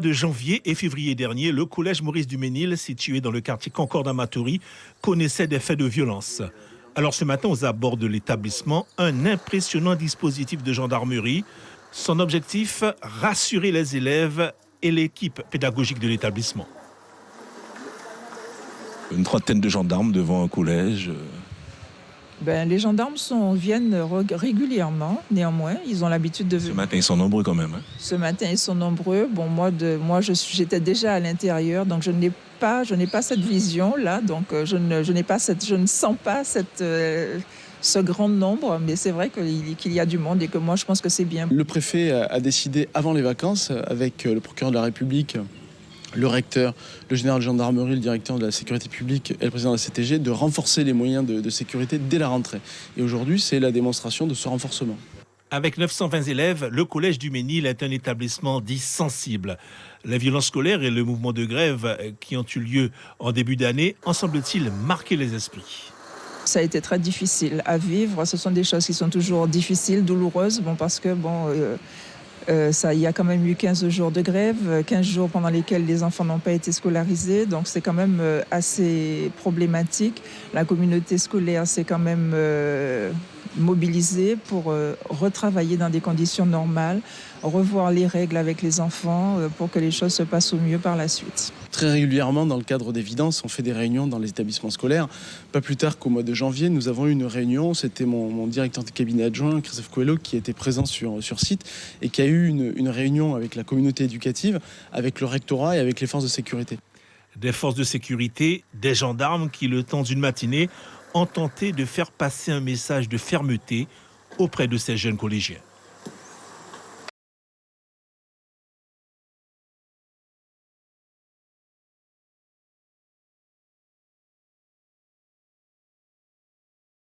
De janvier et février dernier, le collège Maurice Duménil, situé dans le quartier Concorde-Amatory, connaissait des faits de violence. Alors ce matin, aux abords de l'établissement, un impressionnant dispositif de gendarmerie. Son objectif, rassurer les élèves et l'équipe pédagogique de l'établissement. Une trentaine de gendarmes devant un collège. Les gendarmes viennent régulièrement, néanmoins. Ils ont l'habitude de... Ce matin, ils sont nombreux quand même. Ce matin, ils sont nombreux. J'étais déjà à l'intérieur, donc je n'ai pas cette vision-là. Donc, je ne sens pas ce grand nombre. Mais c'est vrai qu'il y a du monde et que moi, je pense que c'est bien. Le préfet a décidé, avant les vacances, avec le procureur de la République, le recteur, le général de gendarmerie, le directeur de la sécurité publique et le président de la CTG, de renforcer les moyens de sécurité dès la rentrée. Et aujourd'hui, c'est la démonstration de ce renforcement. Avec 920 élèves, le collège Duménil est un établissement dit sensible. La violence scolaire et le mouvement de grève qui ont eu lieu en début d'année ont, semble-t-il, marqué les esprits. Ça a été très difficile à vivre. Ce sont des choses qui sont toujours difficiles, douloureuses, parce que il y a quand même eu 15 jours de grève, 15 jours pendant lesquels les enfants n'ont pas été scolarisés. Donc c'est quand même assez problématique. La communauté scolaire s'est quand même mobilisée pour retravailler dans des conditions normales, revoir les règles avec les enfants pour que les choses se passent au mieux par la suite. Très régulièrement, dans le cadre d'Évidence, on fait des réunions dans les établissements scolaires. Pas plus tard qu'au mois de janvier, nous avons eu une réunion. C'était mon directeur de cabinet adjoint, Christophe Coelho, qui était présent sur site et qui a eu une réunion avec la communauté éducative, avec le rectorat et avec les forces de sécurité. Des forces de sécurité, des gendarmes qui, le temps d'une matinée, ont tenté de faire passer un message de fermeté auprès de ces jeunes collégiens.